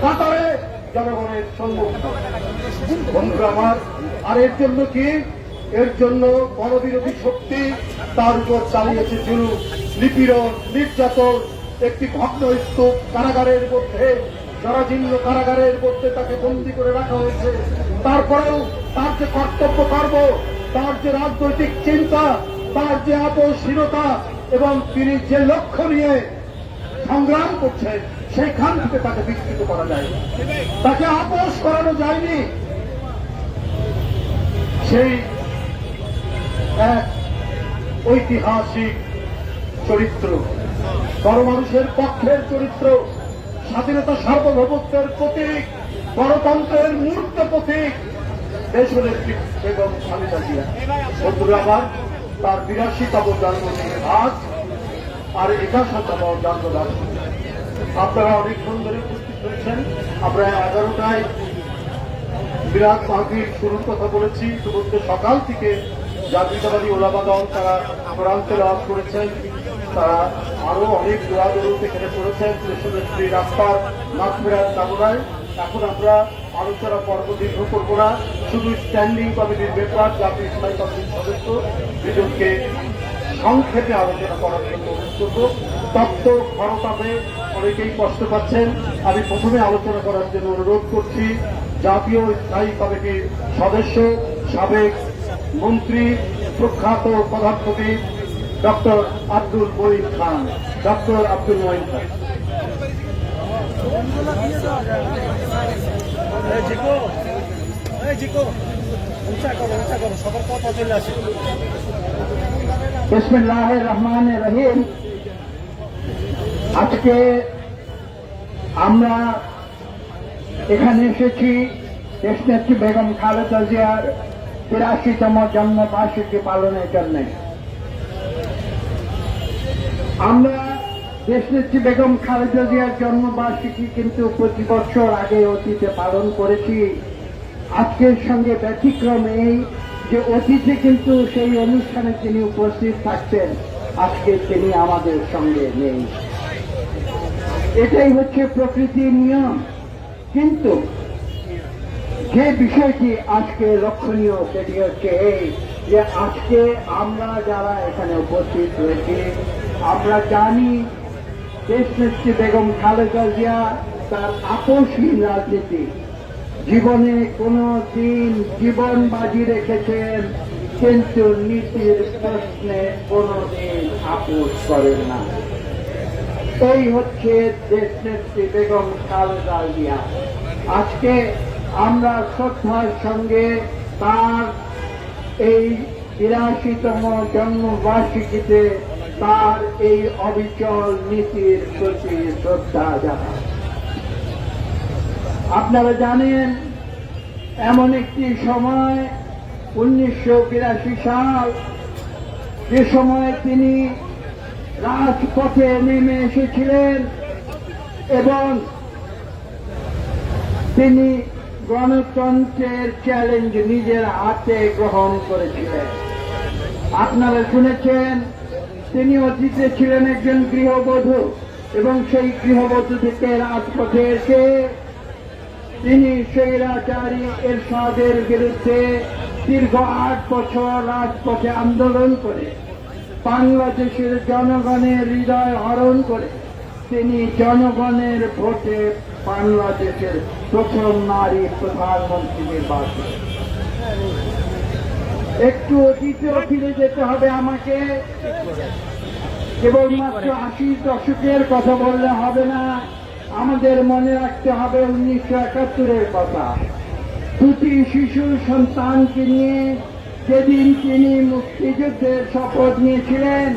কাতারে জনগণের সম্মুখ। বন্ধুরা আমার, আর এর জন্য কি? এর জন্য গণবিরোধী শক্তি তার উপর চালিয়েছে জুলুম, নিপীড়ন, নির্যাতন। একটি ভগ্ন স্তূপ কারাগারের মধ্যে, জরাজীর্ণ কারাগারের মধ্যে তাকে বন্দী করে রাখা হয়েছে। তারপরেও তার যে কর্তব্য কর্ম, তার যে রাজনৈতিক চিন্তা, তার যে আপোষহীনতা এবং তিনি যে লক্ষ্য নিয়ে সংগ্রাম করছেন, সেইখান থেকে তাকে বিস্তৃত করা যায়, তাকে আপোষ করানো যায়নি। সেই এক ঐতিহাসিক চরিত্র, গণমানুষের পক্ষের চরিত্র, স্বাধীনতা সার্বভৌমত্বের প্রতীক, গণতন্ত্রের মূর্ত প্রতীক দেশনেত্রী বেগম খালেদা জিয়া। বন্ধুরা আমার, তার ৮২তম জন্মদিন আজ, আর ৬১তম জন্মদিন। আপনারা অনেকক্ষণ ধরে উপস্থিত হয়েছেন। আমরা ১১টায় বিরাট মাহফিল শুরুর কথা বলেছি। ইতিমধ্যে সকাল থেকে জাতীয়তাবাদী ওলামা দল তারা কোরআন তেলাওয়াত করেছেন, তারা আরো অনেক দোয়া দরুদ এখানে করেছেন দেশনেত্রী রাস্তার মাগফিরাত কামনায়। এখন আমরা আলোচনা পর্ব দীর্ঘ করব না, শুধু স্ট্যান্ডিং কমিটির ব্যাপার জাতীয় ইসলামী কমিটির সদস্য দুজনকে সংক্ষেপে আলোচনা করার জন্য অনুরোধ করব। তত্ত্ব খরতাপে অনেকেই কষ্ট পাচ্ছেন। আমি প্রথমে আলোচনা করার জন্য অনুরোধ করছি জাতীয় স্থায়ী কমিটির সদস্য, সাবেক মন্ত্রী, প্রখ্যাত প্রধানমন্ত্রী ডক্টর আব্দুল মঈন খান। ডক্টর আব্দুল মঈন খান। বিসমিল্লাহির রহমানির রহিম। আজকে আমরা এখানে এসেছি দেশনেত্রী বেগম খালেদা জিয়ার ৮৩তম জন্মবার্ষিকী পালনের জন্য। আমরা দেশনেত্রী বেগম খালেদা জিয়ার জন্মবার্ষিকী কিন্তু প্রতি বছর আগে অতীতে পালন করেছি। আজকের সঙ্গে ব্যতিক্রম এই যে অতীতে কিন্তু সেই অনুষ্ঠানে তিনি উপস্থিত থাকতেন, আজকে তিনি আমাদের সঙ্গে নেই। এটাই হচ্ছে প্রকৃতির নিয়ম। কিন্তু যে বিষয়টি আজকে লক্ষণীয় সেটি হচ্ছে এই যে আজকে আমরা যারা এখানে উপস্থিত হয়েছি, আমরা জানি দেশনেত্রী বেগম খালেদা জিয়া তার আপোষহীন রাজনীতি, জীবনে কোনো দিন জীবন বাজি রেখেছেন, কিন্তু নীতির প্রশ্নে কোনোদিন আপোষ করেন না। এই হচ্ছে দেশনেত্রী বেগম খালেদা জিয়া। আজকে আমরা শ্রদ্ধার সঙ্গে তার এই ৮২তম জন্মবার্ষিকীতে তার এই অবিচল নীতির প্রতি শ্রদ্ধা জানাই। আপনারা জানেন এমন একটি সময় ১৯৮২ সাল, যে সময় তিনি রাজপথে নেমে এসেছিলেন এবং তিনি গণতন্ত্রের চ্যালেঞ্জ নিজের হাতে গ্রহণ করেছিলেন। আপনারা শুনেছেন তিনি অতীতে ছিলেন একজন গৃহবধূ এবং সেই গৃহবধূ থেকে রাজপথে এসে তিনি স্বৈরাচারী এরশাদের বিরুদ্ধে দীর্ঘ ৮ বছর রাজপথে আন্দোলন করে বাংলাদেশের জনগণের হৃদয় হরণ করে তিনি জনগণের ভোটে বাংলাদেশের প্রথম নারী প্রধানমন্ত্রী নির্বাচন। একটু অতীতেও ফিরে যেতে হবে আমাকে, কেবলমাত্র ৮০ দশকের কথা বললে হবে না, আমাদের মনে রাখতে হবে ১৯৭১-এর কথা। দুটি শিশু সন্তানকে নিয়ে যেদিন তিনি মুক্তিযুদ্ধের শপথ নিয়েছিলেন,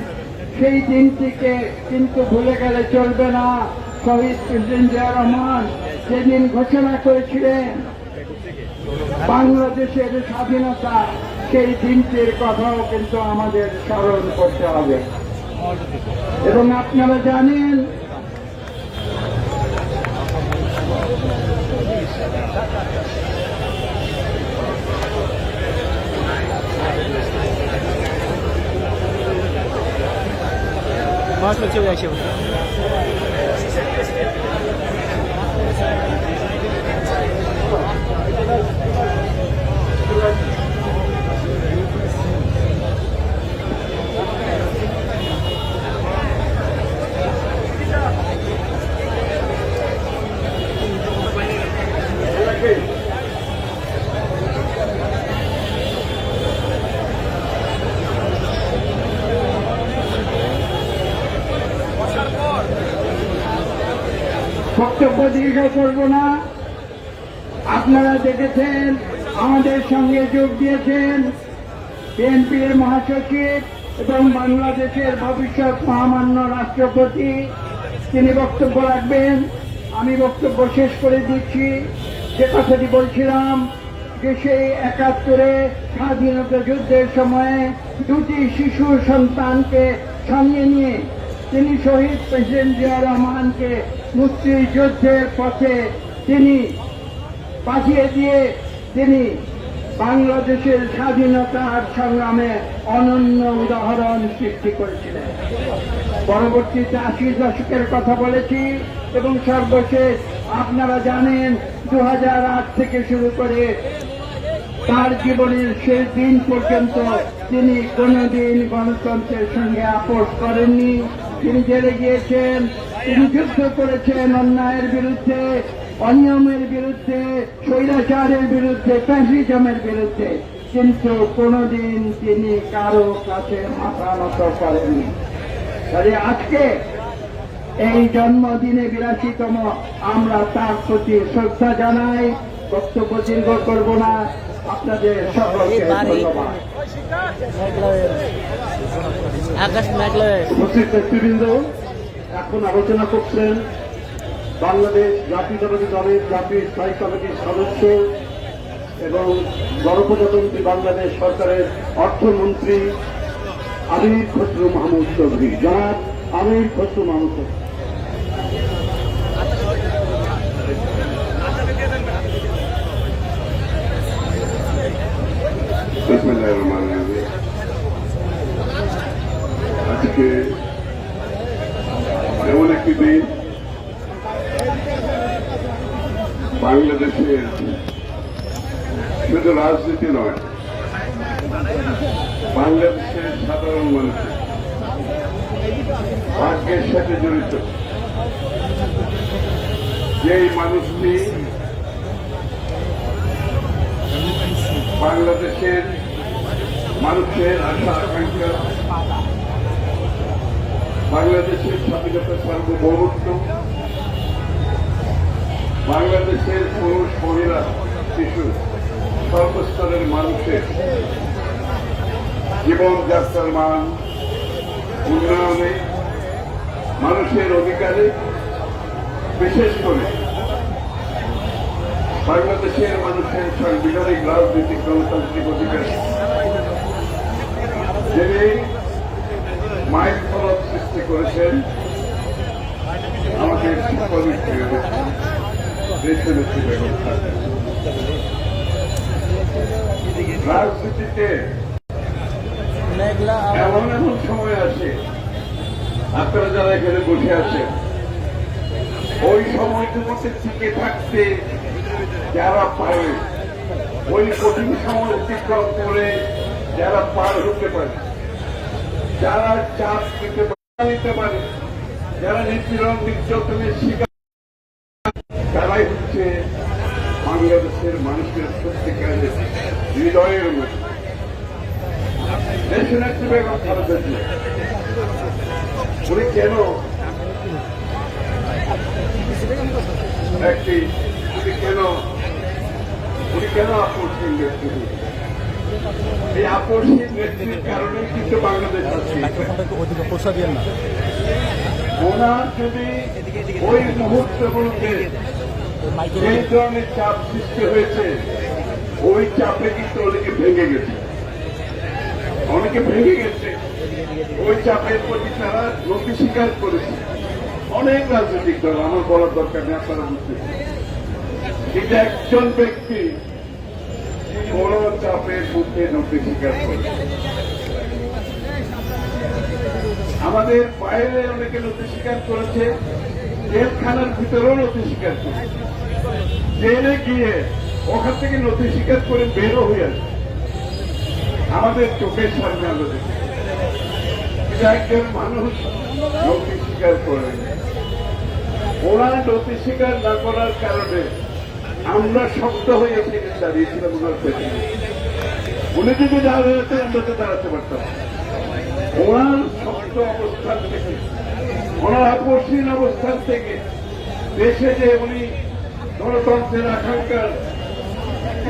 সেই দিনটিকে কিন্তু ভুলে গেলে চলবে না। শহীদ প্রেসিডেন্ট জিয়া রহমান যেদিন ঘোষণা করেছিলেন বাংলাদেশের স্বাধীনতা, সেই দিনটির কথাও কিন্তু আমাদের স্মরণ করতে হবে। এবং আপনারা জানেন মাছ চলে আসে। কথা দীর্ঘ করব না। আপনারা দেখেছেন আমাদের সঙ্গে যোগ দিয়েছেন বিএনপির মহাসচিব এবং বাংলাদেশের ভবিষ্যৎ মহামান্য রাষ্ট্রপতি। তিনি বক্তব্য রাখবেন। আমি বক্তব্য শেষ করে দিচ্ছি। যে কথাটি বলছিলাম যে সেই 71-এ স্বাধীনতা যুদ্ধের সময়ে দুটি শিশু সন্তানকে সঙ্গে নিয়ে তিনি শহীদ প্রেসিডেন্ট জিয়া রহমানকে মুক্তিযুদ্ধের পথে তিনি পাঠিয়ে দিয়ে তিনি বাংলাদেশের স্বাধীনতার সংগ্রামে অনন্য উদাহরণ সৃষ্টি করেছিলেন। পরবর্তীতে 80 দশকের কথা বলেছি এবং সর্বশেষ আপনারা জানেন 2008 থেকে শুরু করে তার জীবনের শেষ দিন পর্যন্ত তিনি কোনদিন গণতন্ত্রের সঙ্গে আপোষ করেননি। তিনি জেলে গিয়েছেন, তিনি যুদ্ধ করেছেন অন্যায়ের বিরুদ্ধে, অনিয়মের বিরুদ্ধে, স্বৈরাচারের বিরুদ্ধে, ফ্যাসিজমের বিরুদ্ধে, কিন্তু কোনদিন তিনি কারো কাছে মাথা নত করেননি। তাহলে আজকে এই জন্মদিনে 82তম আমরা তার প্রতি শ্রদ্ধা জানাই। বক্তব্য দীর্ঘ করব না। আপনাদের সকলকে ধন্যবাদ। উপস্থিত নেতৃবৃন্দ এখন আলোচনা করছেন বাংলাদেশ জাতীয়তাবাদী দলের জাতীয় স্থায়ী কমিটির সদস্য এবং গণপ্রজাতন্ত্রী বাংলাদেশ সরকারের অর্থমন্ত্রী আমির খসরু মাহমুদ চৌধুরী। জনাব আমির খসরু মাহমুদ চৌধুরী। আজকে এমন একটি দিন, বাংলাদেশের শুধু রাজনীতি নয়, বাংলাদেশের সাধারণ মানুষের ভাগ্যের সাথে জড়িত। যেই মানুষটি বাংলাদেশের মানুষের আশা আকাঙ্ক্ষা, বাংলাদেশের স্বাধীনতা সার্বভৌমত্ব, বাংলাদেশের পুরুষ মহিলা শিশু সর্বস্তরের মানুষের জীবনযাত্রার মান উন্নয়নে, মানুষের অধিকারে, বিশেষ করে বাংলাদেশের মানুষের সাংবিধানিক রাজনৈতিক গণতান্ত্রিক অধিকার, যিনি মাইল ফলক সৃষ্টি করেছেন আমাদের সকলের প্রিয় দেশনেত্রী বেগম খালেদা। রাজনীতিতে এমন এমন সময় আসে, আপনারা যারা এখানে বসে আছেন, ওই সময়টুকুতে টিকে থাকতে যারা পারে, ওই কঠিন সময় অতিক্রম করে যারা পার হতে পারে, যারা চাপ নিতে পারে, যারা নিপীড়ন নির্যাতনের শিকার, তারাই হচ্ছে বাংলাদেশের মানুষের সত্যিকারের হৃদয়ের মধ্যে দেশনেত্রী বেগম খালেদা জিয়া। উনি কেন আপসহীন নেতৃত্ব? এই আপসহীন নেতৃত্বের কারণে কিন্তু বাংলাদেশ আছে। ওনার যদি ওই মুহূর্তগুলোতে যে ধরনের চাপ সৃষ্টি হয়েছে, ওই চাপে কিন্তু অনেকে ভেঙে গেছে, ওই চাপের প্রতি তারা নথি স্বীকার করেছে। অনেক রাজনৈতিক দল, আমার বলার দরকার নেই, আপনারা বুঝতেছেন। কিন্তু একজন ব্যক্তি বড় চাপের মুখে নথি স্বীকার করে। আমাদের বাইরে অনেকে নথি স্বীকার করেছে, জেলখানার ভিতরেও নথি স্বীকার করেছে। জেলে গিয়ে ওখান থেকে নথি স্বীকার করে বেরো হয়ে আসে আমাদের চোখের সামনে আলো দেখে। একজন মানুষ নথি স্বীকার করে, ওনার নথি স্বীকার না করার কারণে আমরা শক্ত হয়ে এখানে দাঁড়িয়েছিলাম ওনার পেছনে। উনি যদি দাঁড়াতে, আমরা তো দাঁড়াতে পারতাম। ওনার শক্ত অবস্থান থেকে, ওনার আপসহীন অবস্থান থেকে দেশে যে উনি গণতন্ত্রের আকাঙ্ক্ষার,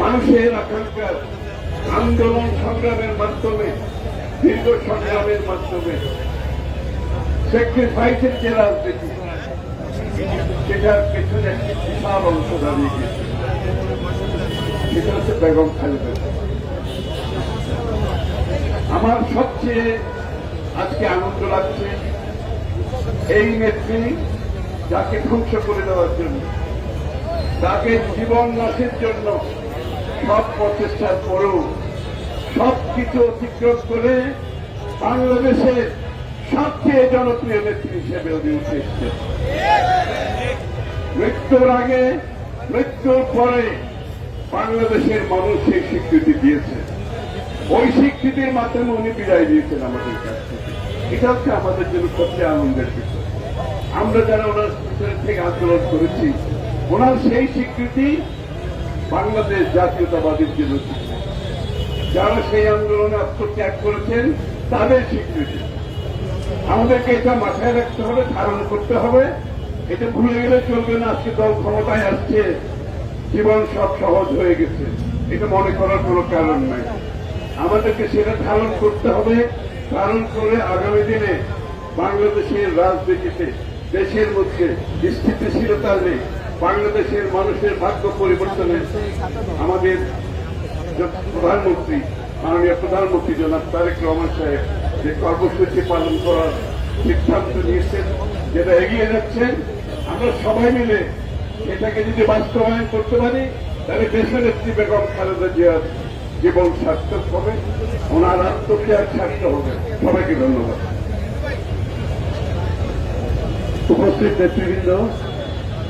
মানুষের আকাঙ্ক্ষার আন্দোলন সংগ্রামের মাধ্যমে, দীর্ঘ সংগ্রামের মাধ্যমে স্যাক্রিফাইসের যে রাজনীতি, সেটার পেছনে একটি বিশাল অংশ দাঁড়িয়ে গেছে। সেটা হচ্ছে বেগম খালেদা। আমার সবচেয়ে আজকে আনন্দ লাগছে এই নেত্রী, যাকে ধ্বংস করে দেওয়ার জন্য, তাকে জীবন নাশের জন্য সব প্রচেষ্টার পরেও সবকিছু অতিক্রম করে বাংলাদেশের সবচেয়ে জনপ্রিয় নেত্রী হিসেবে উনি উঠে এসেছেন। মৃত্যুর আগে, মৃত্যুর পরে বাংলাদেশের মানুষ সেই স্বীকৃতি দিয়েছে। ওই স্বীকৃতির মাধ্যমে উনি বিদায় দিয়েছেন আমাদের কাছ থেকে। এটা হচ্ছে আমাদের জন্য সবচেয়ে আনন্দের বিষয়। আমরা যারা ওনার ভিতরের থেকে আন্দোলন করেছি, ওনার সেই স্বীকৃতি বাংলাদেশ জাতীয়তাবাদীর জন্য স্বীকৃতি। যারা সেই আন্দোলনে আত্মত্যাগ করেছেন তাদের স্বীকৃতি। আমাদেরকে এটা মাথায় রাখতে হবে, ধারণ করতে হবে। এটা ভুলে গেলে চলবে না। আজকে দল ক্ষমতায় আসছে, জীবন সব সহজ হয়ে গেছে, এটা মনে করার কোনো কারণ নাই। আমাদেরকে সেটা ধারণ করতে হবে। ধারণ করে আগামী দিনে বাংলাদেশের রাজনীতিতে, দেশের মধ্যে স্থিতিশীলতা নেই, বাংলাদেশের মানুষের ভাগ্য পরিবর্তনে আমাদের প্রধানমন্ত্রী, মাননীয় প্রধানমন্ত্রী জনাব তারেক রহমান সাহেব যে কর্মসূচি পালন করার সিদ্ধান্ত নিয়েছেন, যেটা এগিয়ে যাচ্ছেন, আমরা সবাই মিলে এটাকে যদি বাস্তবায়ন করতে পারি, তাহলে দেশনেত্রী বেগম খালেদা জিয়ার জীবন সার্থক হবে, ওনার আত্মত্যাগ সার্থক হবে। সবাইকে ধন্যবাদ। উপস্থিত নেতৃবৃন্দ,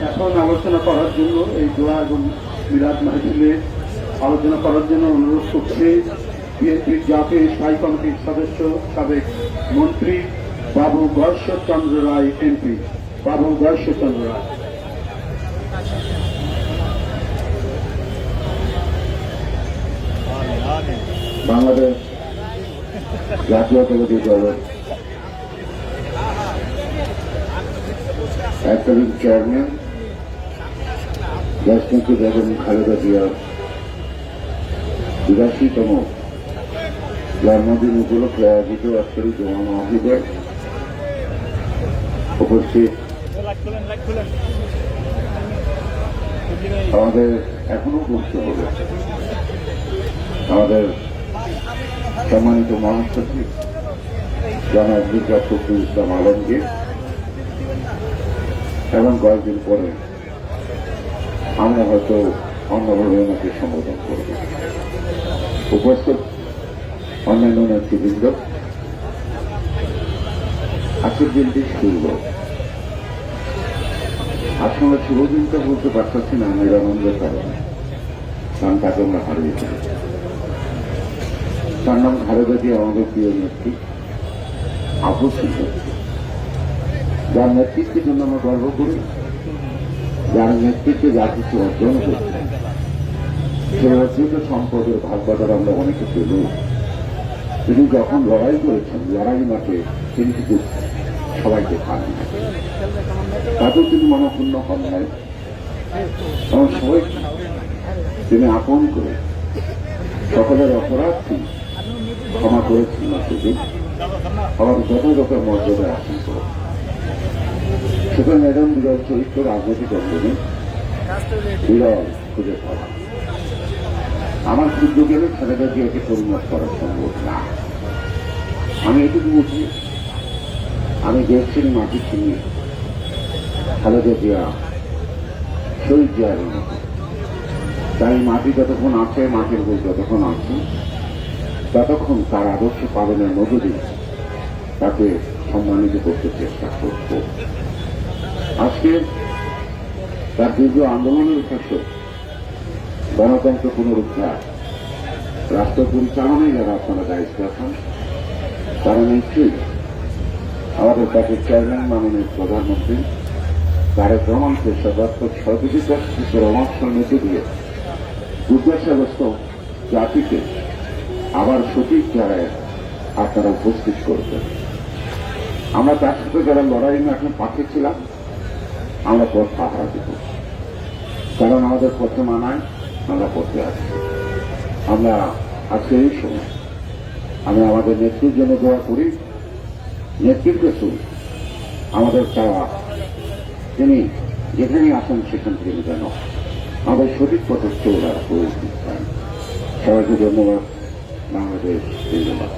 এখন আলোচনা করার জন্য এই দোয়া এবং মিলাদ মাহফিলে আলোচনা করার জন্য অনুরোধ করছি বিএনপির জাতীয় স্থায়ী কমিটির সদস্য, সাবেক মন্ত্রী বাবু গয়েশ্বরচন্দ্র রায় এমপি। বাবু গয়েশ্বরচন্দ্র রায়। বাংলাদেশ জাতীয়তাবাদী দলের একজন চেয়ারম্যান দেশনেত্রী বেগম খালেদা জিয়ার ৮২তম জন্মদিন উপলক্ষে আয়োজিত আজকের জমা মাহফিলে উপস্থিত আমাদের এখনো করতে হবে আমাদের সম্মানিত মহাসচিব জনাব মির্জা ফখরুল ইসলাম আলমগীর, এবং কয়েকদিন পরে আমরা হয়তো অন্যভাবে ওনাকে সম্বোধন করব। উপস্থিত অন্যান্য নেতৃবৃন্দ, আজকের দিনটি শুভ। আজকে আমরা শুভ দিনটা বলতে পারতেছি না আমাদের আনন্দের কারণে, কারণ তাকে আমরা হারিয়ে ফেলেছি। তার নাম খালেদা জিয়া, আমাদের প্রিয় নেত্রী, আপসিত, যার নেতৃত্বের জন্য আমরা গর্ব করি, যার নেতৃত্বে যা কিছু অর্জন করছে, সেই অর্জিত সম্পদের ভাগ বাজার আমরা অনেকে পেল। তিনি যখন লড়াই করেছেন, লড়াই মাঠে তিনি কিন্তু সবাইকে পান না, তাতেও তিনি মনপূর্ণ হন নাই, এবং সবাইকে তিনি আপন করে সকলের অপরাধটি ক্ষমা করেছেন না, শুধু আমাদের যথাযথ মর্যাদায় আসন করে। সুতরাং এরকম বিরল চরিত্র রাজনৈতিক অঙ্গনে বিরল খুঁজে পাওয়া। আমার ক্ষুদ্র গেলে খালেদা জিয়াকে পরিণত করা সম্ভব না। আমি এটুকু বুঝি, আমি দেশের মাটি চিনি খালেদা জিয়া শহীদ জিয়ার মতো। তাই মাটি যতক্ষণ আছে, মাটির উপর যতক্ষণ আছে, ততক্ষণ তার আদর্শ পালনের মধ্য দিয়ে তাকে সম্মানিত করতে চেষ্টা করব। আজকে তার দীর্ঘ আন্দোলনের উদ্দেশ্য গণতন্ত্র পুনরুদ্ধার, রাষ্ট্র পরিচালনায় যারা আপনারা দায়িত্ব আছেন, তারা নিশ্চয়ই আমাদের তাকে চেয়ারম্যান মাননীয় প্রধানমন্ত্রী তারেক রহমানকে সর্বাত্মক সহযোগিতার পরামর্শের মধ্যে দিয়ে দুর্দশাগ্রস্ত জাতিকে আবার সঠিক জায়গায় আপনারা উপস্থিত করবেন। আমরা তার সাথে যারা লড়াই মাঠে পাঠিয়েছিলাম, আমরা পথ পাহারা দেব, কারণ আমাদের পথে মানায় আমরা পথে আছি। আমরা আজকে এই সময় আমি আমাদের নেত্রীর জন্য দোয়া করি, নেতৃত্ব আমাদের চাওয়া তিনি যেখানেই আসেন সেখান থেকে যেন আমাদের সঠিক পথে চলে করে দিচ্ছেন। সবাইকে ধন্যবাদ। বাংলাদেশ ধন্যবাদ।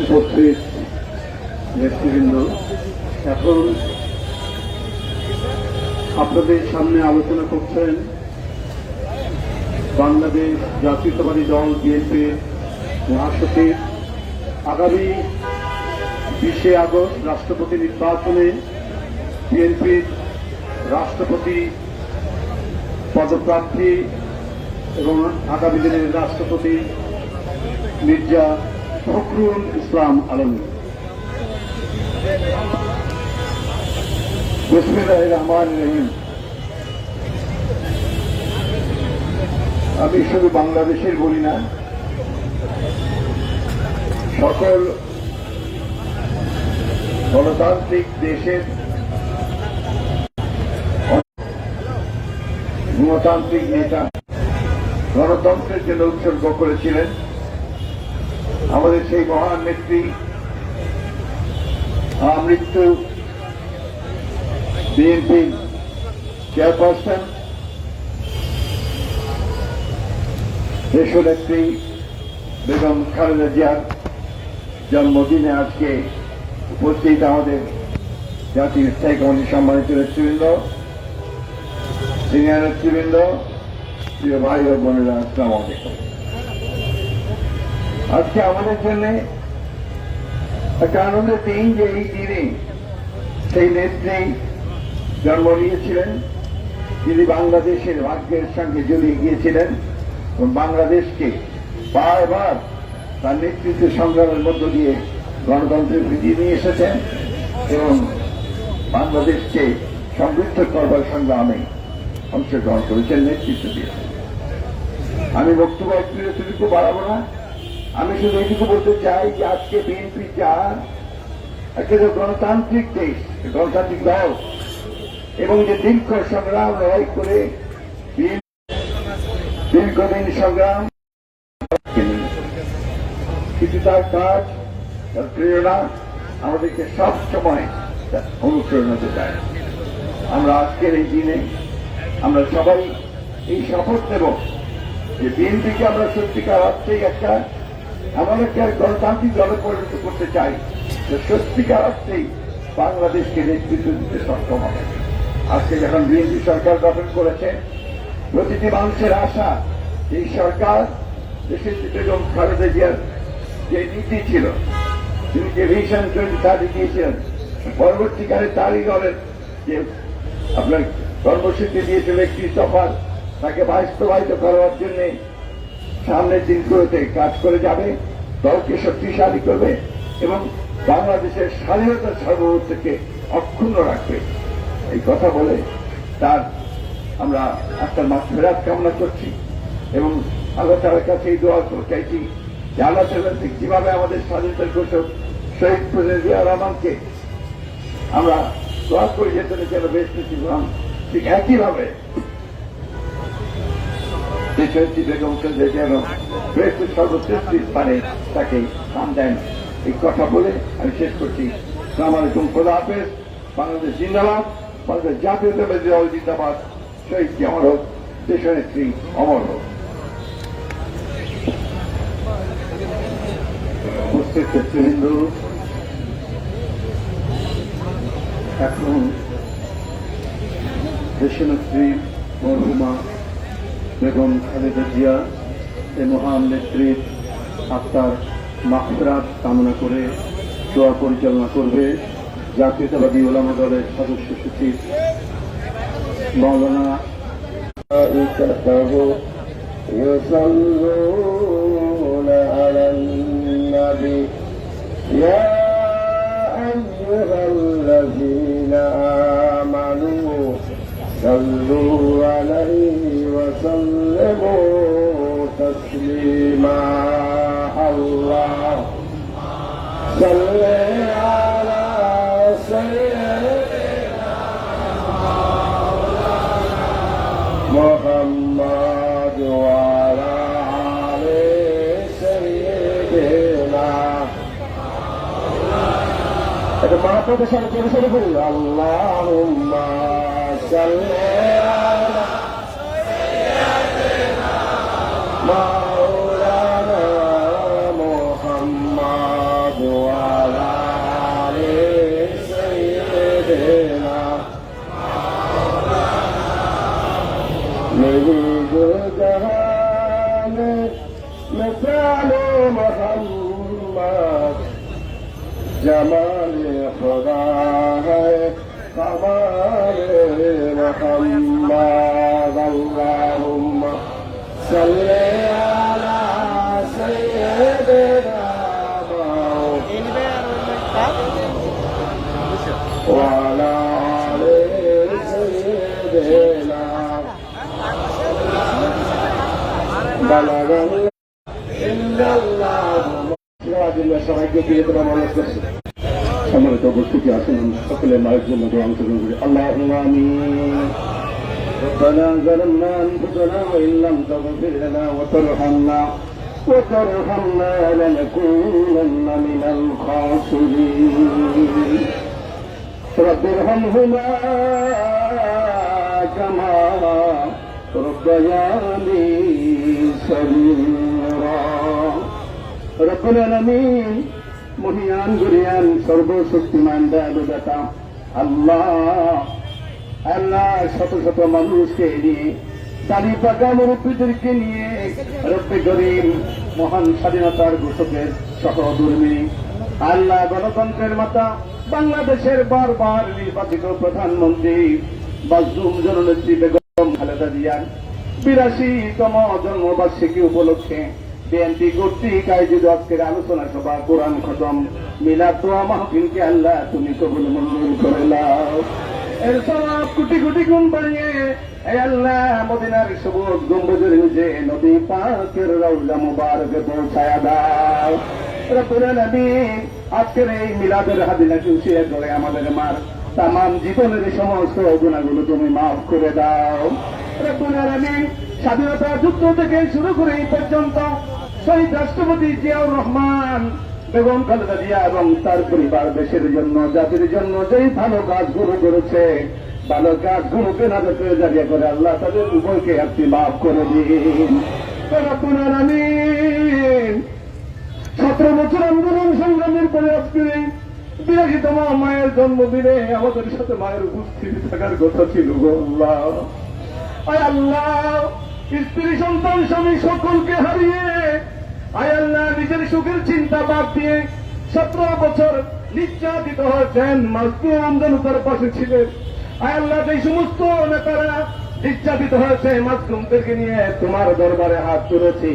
উপস্থিত নেতৃবৃন্দ, এখন আপনাদের সামনে আলোচনা করছেন বাংলাদেশ জাতীয়তাবাদী দল বিএনপির মহাসচিব। আগামী 20শে আগস্ট রাষ্ট্রপতি নির্বাচনে বিএনপির রাষ্ট্রপতি পদপ্রার্থী এবং আগামী দিনের রাষ্ট্রপতি মির্জা ফখরুল ইসলাম আলমগীর। বিসমিল্লাহির রহমানির রহিম। আমি শুধু বাংলাদেশের বলি না, সকল গণতান্ত্রিক দেশের গণতান্ত্রিক নেতা গণতন্ত্রের জন্য উৎসর্গ করেছিলেন। আমাদের সেই মহান নেত্রী মৃত্যু বিএনপি চেয়ারপারসন দেশনেত্রী বেগম খালেদা জিয়ার জন্মদিনে আজকে উপস্থিত আমাদের জাতীয় স্থায়ী কমিটির সম্মানিত নেতৃবৃন্দ, সিনিয়র নেতৃবৃন্দ, প্রিয় ভাই ও বোনেরা, আসসালামু আলাইকুম। আজকে আমাদের জন্য একটা আনন্দের দিন যে এই দিনে সেই নেত্রী জন্ম নিয়েছিলেন, যিনি বাংলাদেশের ভাগ্যের সঙ্গে জড়িয়ে গিয়েছিলেন এবং বাংলাদেশকে বারবার তার নেতৃত্ব সংগ্রামের মধ্য দিয়ে গণতন্ত্রের ফিরিয়ে নিয়ে এসেছেন এবং বাংলাদেশকে সমৃদ্ধ করবার সংগ্রামে অংশগ্রহণ করেছেন, নেতৃত্ব দিয়েছেন। আমি বক্তব্য একটু বাড়াবো না, আমি শুধু এইটুকু বলতে চাই যে আজকে বিএনপি যা একটা গণতান্ত্রিক দেশ, গণতান্ত্রিক দল, এবং যে দীর্ঘ সংগ্রাম লড়াই করে দীর্ঘদিন সংগ্রাম, কিন্তু তার কাজ, তার প্রেরণা আমাদেরকে সব সময় অনুপ্রেরণা দেয়। আমরা আজকের এই দিনে আমরা সবাই এই শপথ নেব যে বিএনপিকে আমরা সত্যিকার অর্থেই একটা এমন একটা গণতান্ত্রিক দলে পরিণত করতে চাই যে সত্যিকার অর্থেই বাংলাদেশকে নেতৃত্ব দিতে সক্ষম হবে। আজকে যখন বিএনপি সরকার গঠন করেছে, প্রতিটি মানুষের আশা এই সরকার দেশের বেগম খালেদা জিয়ার যে নীতি ছিল, তিনি যে ভিশন 2030 দিয়েছিলেন, পরবর্তীকালে তারই দলের যে আপনার কর্মসূচি দিয়েছিল 31 দফার, তাকে বাস্তবায়িত করার জন্য সামনের দিনগুলোতে কাজ করে যাবে, দলকে শক্তিশালী করবে এবং বাংলাদেশের স্বাধীনতার সার্বভৌমত্বকে অক্ষুণ্ণ রাখবে। এই কথা বলে তার আমরা আত্মার মাগফিরাত কামনা করছি এবং আল্লাহ তাআলার কাছে এই দোয়া চাইছি যে আল্লাহ তাআলা ঠিক যেভাবে আমাদের স্বাধীনতার ঘোষক শহীদ প্রেসিডেন্ট জিয়া রহমানকে আমরা দোয়া করি যেতে যেন বেশ ছিলাম, ঠিক একইভাবে দেশনেত্রী বেগম খালেদা জিয়া বেশ সর্বশ্রেষ্ঠ স্থানে তাকে স্থান দেন। এই কথা বলে আমি শেষ করছি। আসসালামু আলাইকুম, খোদা হাফেজ। বাংলাদেশ জিন্দাবাদ, বাংলাদেশ জাতীয়তাবাদী দল জিন্দাবাদ, শহীদ অমর হোক, দেশনেত্রী অমর হোক। উপস্থিত নেতৃবৃন্দ, এখন দেশনেত্রী মরহুমা বেগম খালেদা জিয়া এই মহান নেত্রীর আত্মার মাগফিরাত কামনা করে দোয়া পরিচালনা করবে জাতীয়তাবাদী ওলামা দলের সদস্য সচিব মাওলানা يصلون على النبي يا أيها الذين آمنوا صلوا عليه وسلموا تسليما. الله صل মাতাদের সাথে করে শুরু করি আল্লাহুম্মা সাল্লি আলা মাওলানা মুহাম্মাদ ওয়া আলা আলি সাইয়্যিদিনা নূরুল জাহান মিসালু মুহাম্মদ जमाल खुदा है कमाल मुहम्मद अल्लाहुम्मा सल्ली अला सय्यिदिना व अला आलि सय्यिदिना बलगल इन्नाल्लाहु সবাইকে প্রিয় করে মানুষ করছে সম্মানিত উপস্থিতি আসুন সকলে মায়ের জন্য অংশগ্রহণ করি আল্লাহ আমিন ربنا ظلمنا أنفسنا وإن لم تغفر لنا وترحمنا لنكونن من الخاسرين رب ارحمهما كما ربياني صغيرا রব্বুল আলামিন মহিয়ান গুরিয়ান সর্বশক্তিমান দয়ালু দাতা আল্লাহ আল্লাহ শত শত মানুষকে নিয়ে দাড়ি পাকা মুরব্বীদেরকে নিয়ে রব্বে করিম মহান স্বাধীনতার ঘোষকের সহধর্মী আল্লাহ গণতন্ত্রের মাতা বাংলাদেশের বারবার নির্বাচিত প্রধানমন্ত্রী বাজলুম জননেত্রী বেগম খালেদা জিয়ার ৮২তম জন্মবার্ষিকী উপলক্ষে বিএনপি কর্তৃক আয়োজিত আজকের আলোচনা সভা কোরআন খতম মিলাদ দোয়া মাহফিলকে আল্লাহ তুমি কবুল মঞ্জুর করে নাও এর সওয়াব কোটি কোটি গুণ বাড়িয়ে হে আল্লাহ মদিনার সবুজ গম্বুজের নিচে নবী পাকের রওজা মুবারকে পৌঁছায়া দাও রব্বুল আলামিন আজকের এই মিলাদের হাদিনাকে উসিলা করে আমাদের মার তাম জীবনের সমস্ত গুনাহগুলো তুমি মাফ করে দাও রব্বুল আলামিন স্বাধীনতা যুদ্ধ থেকে শুরু করে এই পর্যন্ত শহীদ রাষ্ট্রপতি জিয়াউর রহমান বেগম খালেদা জিয়া এবং তার পরিবার দেশের জন্য জাতির জন্য যেই ভালো কাজগুলো করেছে ভালো কাজগুলোকে নাজাত জারিয়া করে আল্লাহ তাদের উভয়কে আপনি মাফ করে দিন রব্বুল আলামিন ১৭ বছর আন্দোলন সংগ্রামের পরে আজকে ৮২তম মায়ের জন্মদিনে আমাদের সাথে মায়ের উপস্থিতি থাকার কথা ছিল আল্লাহ আয় আল্লাহ স্ত্রী সন্তান স্বামী সকলকে হারিয়ে আয় আল্লাহ নিজের সুখের চিন্তা বাদ দিয়ে ১৭ বছর নির্যাতিত হয়েছেন মাজলুম জনতার পাশে ছিলেন আয় আল্লাহ যে সমস্ত নেতারা নির্যাতিত হয়েছে মাজলুমদেরকে নিয়ে তোমার দরবারে হাত তুলেছি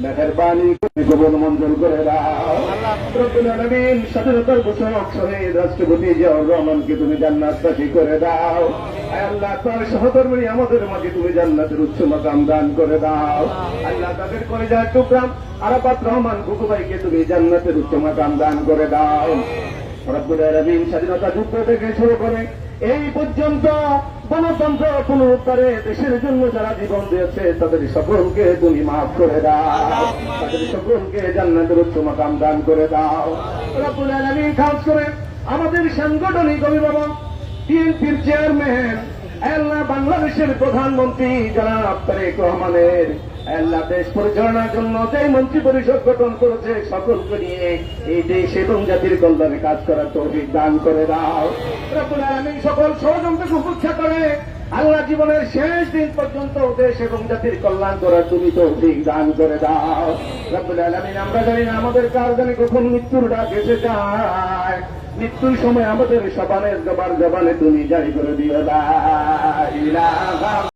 মেহেরবানি করে কবুল মঞ্জুর করে দাও রব্বুল আলামিন স্বাধীনতার ঘোষক শহীদ রাষ্ট্রপতি জিয়াউর রহমানকে তুমি জান্নাতবাসী করে দাও আয় আল্লাহ তার সহধর্মী আমাদের মাঝে তুমি জান্নাতের উচ্চ মাকাম দান করে দাও আল্লাহ তাদের কলিজার টুকরা আরাফাত রহমান কুকু ভাইকে তুমি জান্নাতের উচ্চ মাকাম দান করে দাও রব্বুল আলামিন স্বাধীনতা যুদ্ধ থেকে শুরু করে এই পর্যন্ত গণতন্ত্র পুনরুদ্ধারে দেশের জন্য যারা জীবন দিয়েছে তাদের সকলকে তুমি মাফ করে দাও তাদের সকলকে জান্নাতের উচ্চ মাকাম দান করে দাও রব্বুল আলামিন খাস করে আমাদের সাংগঠনিক অভিভাবক বিএনপির চেয়ারম্যান আল্লাহ বাংলাদেশের প্রধানমন্ত্রী জনাব তারেক রহমানের আল্লাহ দেশ পরিচালনার জন্য যে মন্ত্রী পরিষদ গঠন করেছে সকলকে নিয়ে এই দেশ এবং জাতির কল্যাণে কাজ করার তৌফিক দান করে দাও রব্বুল আলামিন সকল ষড়যন্ত্রকে উপেক্ষা করে আল্লাহ জীবনের শেষ দিন পর্যন্ত দেশ এবং জাতির কল্যাণ করার তুমি তৌফিক দান করে দাও রব্বুল আলামিন আমরা জানি না আমাদের কার জানি কখন মৃত্যুর ডাক এসে যায় মৃত্যুর সময় আমাদের জবানে তুমি জারি করে দিও লা ইলাহা